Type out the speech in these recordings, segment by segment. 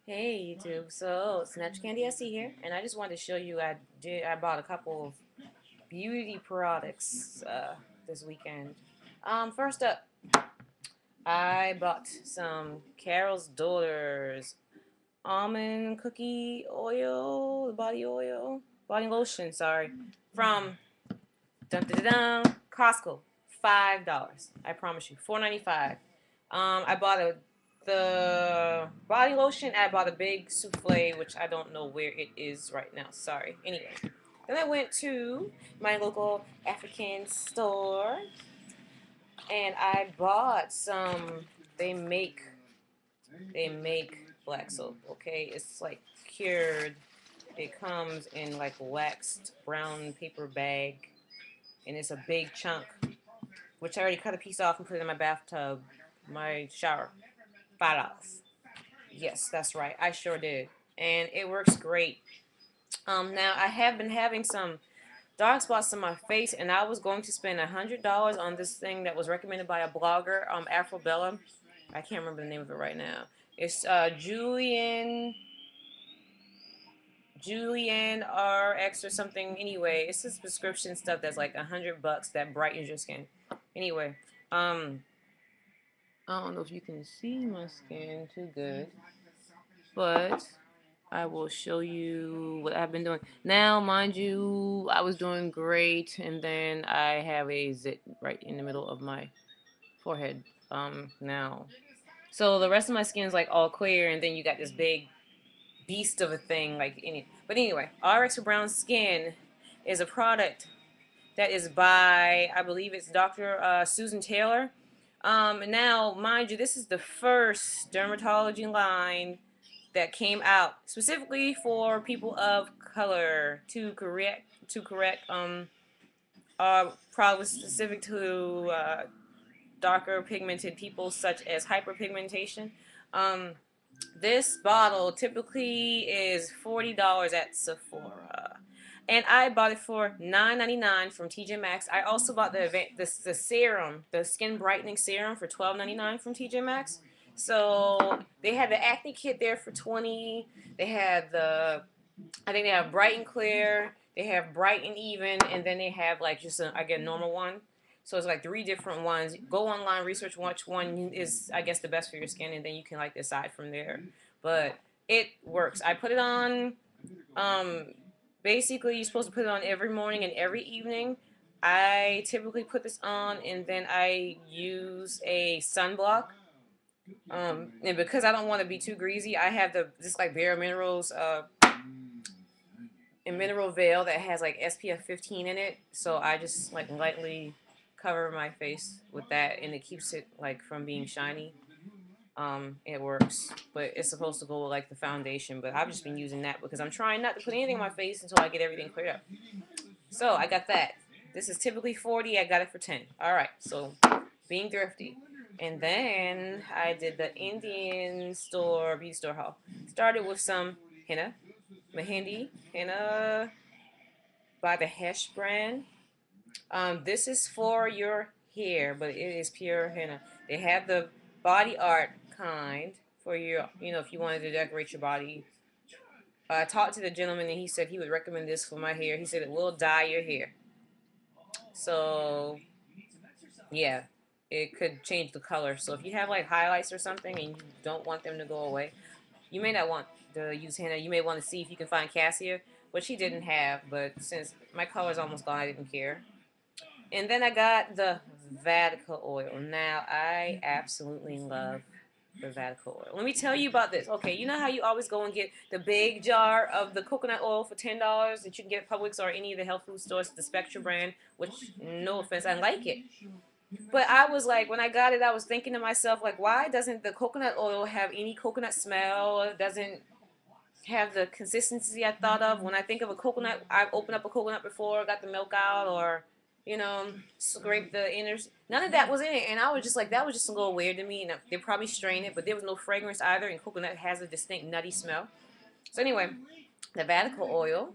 Hey YouTube, so Snatch Candy SC here, and I just wanted to show you I bought a couple of beauty products this weekend. First up, I bought some Carol's Daughters almond cookie oil, body lotion, sorry, from dun dun dun, dun Costco, $5. I promise you, $4.95. I bought the body lotion. I bought a big souffle, which I don't know where it is right now. Sorry. Anyway, then I went to my local African store and I bought some. They make they make black soap. Okay, it's like cured. It comes in like a waxed brown paper bag, and it's a big chunk, which I already cut a piece off and put it in my bathtub, my shower. $5. Yes, that's right. I sure did. And it works great. Now I have been having some dark spots on my face, and I was going to spend $100 on this thing that was recommended by a blogger, Afrobella. I can't remember the name of it right now. It's Julian RX or something. Anyway, it's this prescription stuff that's like $100 that brightens your skin. Anyway, I don't know if you can see my skin too good, but I will show you what I've been doing. Now, mind you, I was doing great, and then I have a zit right in the middle of my forehead. Now. So the rest of my skin is like all clear, and then you got this big beast of a thing like in it. But anyway, RX for Brown Skin is a product that is by, I believe it's Dr. Susan Taylor. Now, mind you, this is the first dermatology line that came out specifically for people of color to correct problems specific to darker pigmented people such as hyperpigmentation. Um, this bottle typically is $40 at Sephora. And I bought it for $9.99 from TJ Maxx. I also bought the serum, the skin brightening serum for $12.99 from TJ Maxx. So they had the acne kit there for 20. They had I think they have bright and clear. They have bright and even, and then they have like just I get a normal one. So it's like three different ones. Go online, research which one is, I guess, the best for your skin, and then you can like decide from there. But it works. I put it on. Um, Basically, you're supposed to put it on every morning and every evening. I typically put this on, and then I use a sunblock. And because I don't want to be too greasy, I have this like Bare Minerals a mineral veil that has like SPF 15 in it. So I just like lightly cover my face with that, and it keeps it like from being shiny. It works, but it's supposed to go with like the foundation. But I've just been using that because I'm trying not to put anything on my face until I get everything cleared up. So I got that. This is typically 40. I got it for 10. All right. So being thrifty. And then I did the Indian store, beauty store haul. Started with some henna, Mehendi henna by the Hesh brand. This is for your hair, but it is pure henna. They have the body art kind for your, if you wanted to decorate your body. I talked to the gentleman and he said he would recommend this for my hair. He said it will dye your hair. So, yeah, it could change the color. So if you have like highlights or something and you don't want them to go away, you may not want to use henna. You may want to see if you can find cassia, which he didn't have, but since my color is almost gone, I didn't care. And then I got the Vatican oil. Now, I absolutely love the Vatican oil. Let me tell you about this. Okay, you know how you always go and get the big jar of the coconut oil for $10 that you can get at Publix or any of the health food stores, the Spectra brand, which, no offense, I like it. But I was like, when I got it, I was thinking to myself, like, why doesn't the coconut oil have any coconut smell? It doesn't have the consistency I thought of. When I think of a coconut, I've opened up a coconut before, got the milk out, or scrape the inner. None of that was in it, and I was just like, that was just a little weird to me. And they probably strained it, but there was no fragrance either, and coconut has a distinct nutty smell. So anyway, the Vatican oil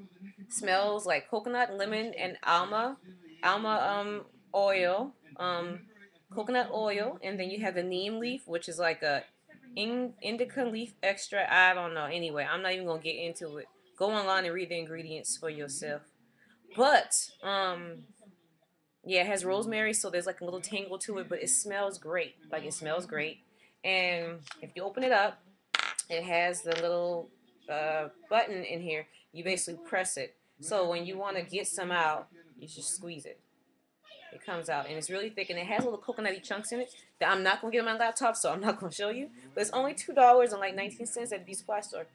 smells like coconut, lemon, and alma oil, coconut oil, and then you have the neem leaf, which is like a indica leaf extra. I don't know. Anyway, I'm not even gonna get into it. Go online and read the ingredients for yourself. But yeah, it has rosemary, so there's like a little tingle to it, but it smells great. Like it smells great. And if you open it up, it has the little button in here. You basically press it. So when you want to get some out, you just squeeze it. It comes out and it's really thick and it has little coconutty chunks in it that I'm not gonna get on my laptop, so I'm not gonna show you. But it's only $2 and like 19 cents at the supply store.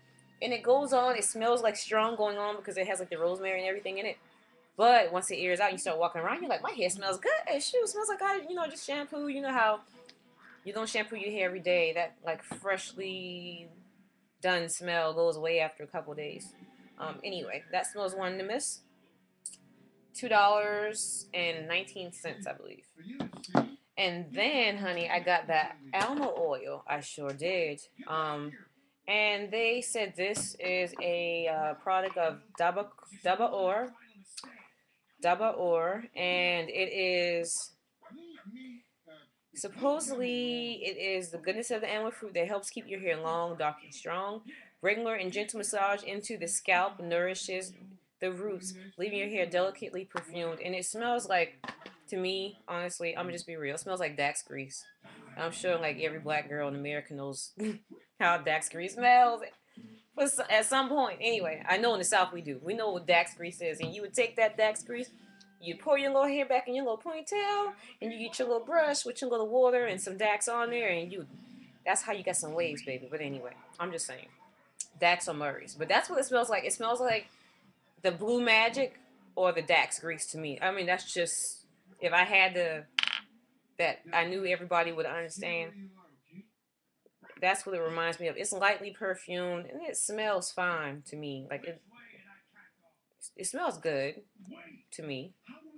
And it goes on. It smells like strong going on because it has like the rosemary and everything in it. But once it airs out, you start walking around. You're like, my hair smells good. Shoot, it smells like I, just shampoo. You know how you don't shampoo your hair every day. That like freshly done smell goes away after a couple days. Anyway, that smells one to miss. $2.19, I believe. And then, honey, I got that almond oil. I sure did. And they said this is a product of Daba Or, and it is supposedly it is the goodness of the almond fruit that helps keep your hair long, dark, and strong. Regular and gentle massage into the scalp nourishes the roots, leaving your hair delicately perfumed. And it smells like, to me, honestly, I'm gonna just be real. It smells like Dax grease. I'm sure like every black girl in America knows how Dax grease smells. But at some point, anyway, I know in the South we do. We know what Dax grease is, and you would take that Dax grease, you pour your little hair back in your little ponytail, and you get your little brush with your little water and some Dax on there, and that's how you got some waves, baby. But anyway, I'm just saying, Dax or Murray's. But that's what it smells like. It smells like the Blue Magic or the Dax grease to me. I mean, that's just, if I had to, that I knew everybody would understand. That's what it reminds me of. It's lightly perfumed and it smells fine to me. Like it smells good to me.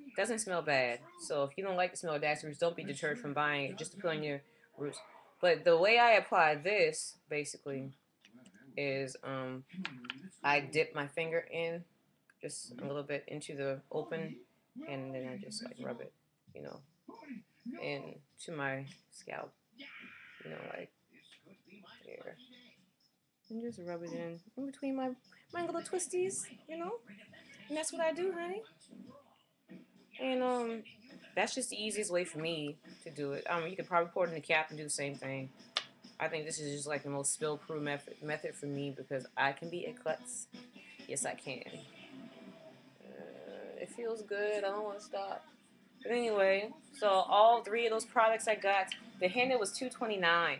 It doesn't smell bad. So if you don't like the smell of Dax roots, don't be deterred from buying it just to put on your roots. But the way I apply this basically is I dip my finger in just a little bit into the open, and then I just like rub it, into my scalp, like here, and just rub it in between my little twisties, and that's what I do, honey. And that's just the easiest way for me to do it. You could probably pour it in the cap and do the same thing. I think this is just like the most spill-proof method for me because I can be a klutz. Yes, I can. It feels good. I don't want to stop. But anyway, so all three of those products I got, the handle was $2.29.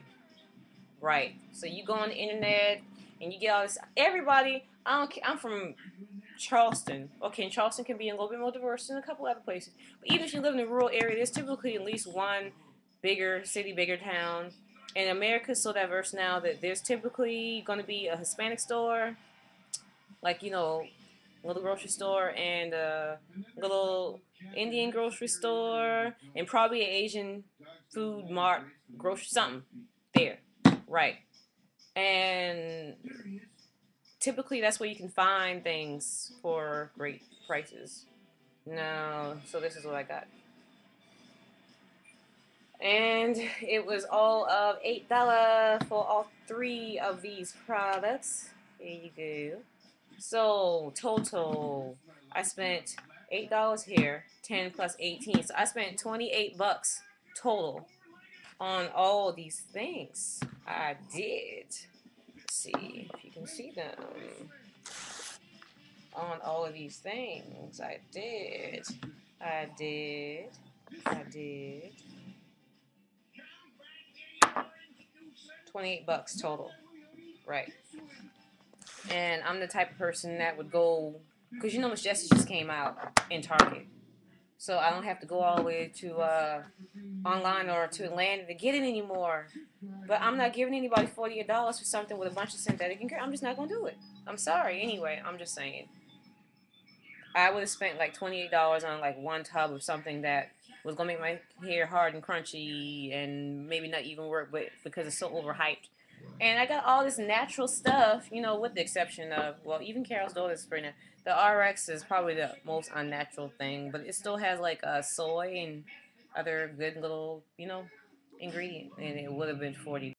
Right. So you go on the internet and you get all this. Everybody, I'm from Charleston. Okay, and Charleston can be a little bit more diverse than a couple other places. But even if you live in a rural area, there's typically at least one bigger city, bigger town. And America's so diverse now that there's typically going to be a Hispanic store, like, a little grocery store, and a little Indian grocery store, and probably an Asian food mart grocery, something there. Right. And typically that's where you can find things for great prices. No, so this is what I got. And it was all of $8 for all three of these products. There you go. So total, I spent $8 here, 10 plus 18. So I spent 28 bucks total on all these things. I did. Let's see if you can see them. On all of these things, I did. I did. I did. 28 bucks total. Right. And I'm the type of person that would go, because Miss Jessie just came out in Target. So I don't have to go all the way to online or to Atlanta to get it anymore. But I'm not giving anybody $48 for something with a bunch of synthetic ingredients. I'm just not going to do it. I'm sorry. Anyway, I'm just saying. I would have spent like $28 on like one tub of something that was going to make my hair hard and crunchy and maybe not even work, but because it's so overhyped. And I got all this natural stuff, with the exception of, well, even Carol's daughter's spray now. The RX is probably the most unnatural thing, but it still has like soy and other good little, ingredient, and it would have been $40.